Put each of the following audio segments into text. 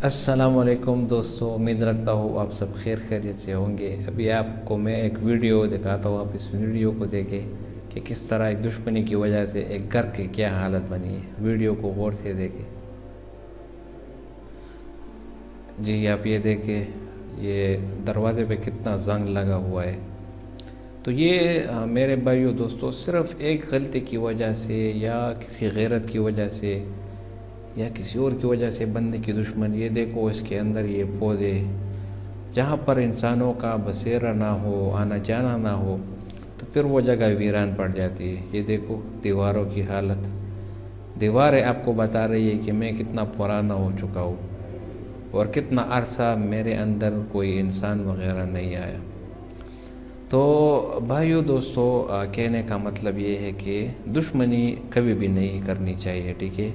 السلام علیکم دوستو، امید رکھتا ہوں آپ سب خیر خیریت سے ہوں گے۔ ابھی آپ کو میں ایک ویڈیو دکھاتا ہوں، آپ اس ویڈیو کو دیکھیں کہ کس طرح ایک دشمنی کی وجہ سے ایک گھر کی کیا حالت بنی ہے۔ ویڈیو کو غور سے دیکھیں۔ جی آپ یہ دیکھیں، یہ دروازے پہ کتنا زنگ لگا ہوا ہے۔ تو یہ میرے بھائیو دوستو صرف ایک غلطی کی وجہ سے یا کسی غیرت کی وجہ سے یا کسی اور کی وجہ سے بندے کی دشمن، یہ دیکھو اس کے اندر یہ پودے، جہاں پر انسانوں کا بسیرا نہ ہو، آنا جانا نہ ہو، تو پھر وہ جگہ ویران پڑ جاتی ہے۔ یہ دیکھو دیواروں کی حالت، دیواریں آپ کو بتا رہی ہے کہ میں کتنا پرانا ہو چکا ہوں اور کتنا عرصہ میرے اندر کوئی انسان وغیرہ نہیں آیا۔ تو بھائیو دوستو، کہنے کا مطلب یہ ہے کہ دشمنی کبھی بھی نہیں کرنی چاہیے، ٹھیک ہے؟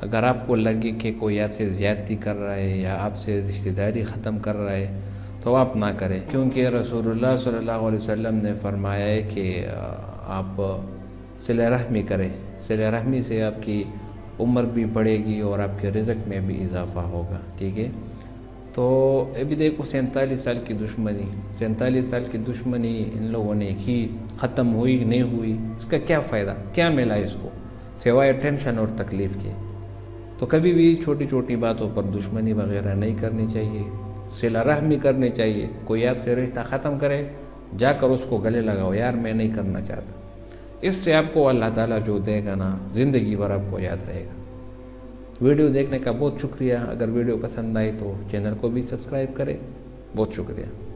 اگر آپ کو لگے کہ کوئی آپ سے زیادتی کر رہا ہے یا آپ سے رشتہ داری ختم کر رہا ہے تو آپ نہ کریں، کیونکہ رسول اللہ صلی اللہ علیہ وسلم نے فرمایا ہے کہ آپ صلہ رحمی کریں۔ صلہ رحمی سے آپ کی عمر بھی بڑھے گی اور آپ کے رزق میں بھی اضافہ ہوگا، ٹھیک ہے؟ تو ابھی دیکھو 47 سال کی دشمنی، 47 سال کی دشمنی ان لوگوں نے کی، ختم ہوئی نہیں ہوئی، اس کا کیا فائدہ، کیا ملا اس کو سوائے ٹینشن اور تکلیف کے؟ تو کبھی بھی چھوٹی چھوٹی باتوں پر دشمنی وغیرہ نہیں کرنی چاہیے، صلہ رحمی کرنی چاہیے۔ کوئی آپ سے رشتہ ختم کرے، جا کر اس کو گلے لگاؤ، یار میں نہیں کرنا چاہتا۔ اس سے آپ کو اللہ تعالیٰ جو دے گا نا، زندگی بھر آپ کو یاد رہے گا۔ ویڈیو دیکھنے کا بہت شکریہ۔ اگر ویڈیو پسند آئی تو چینل کو بھی سبسکرائب کریں۔ بہت شکریہ۔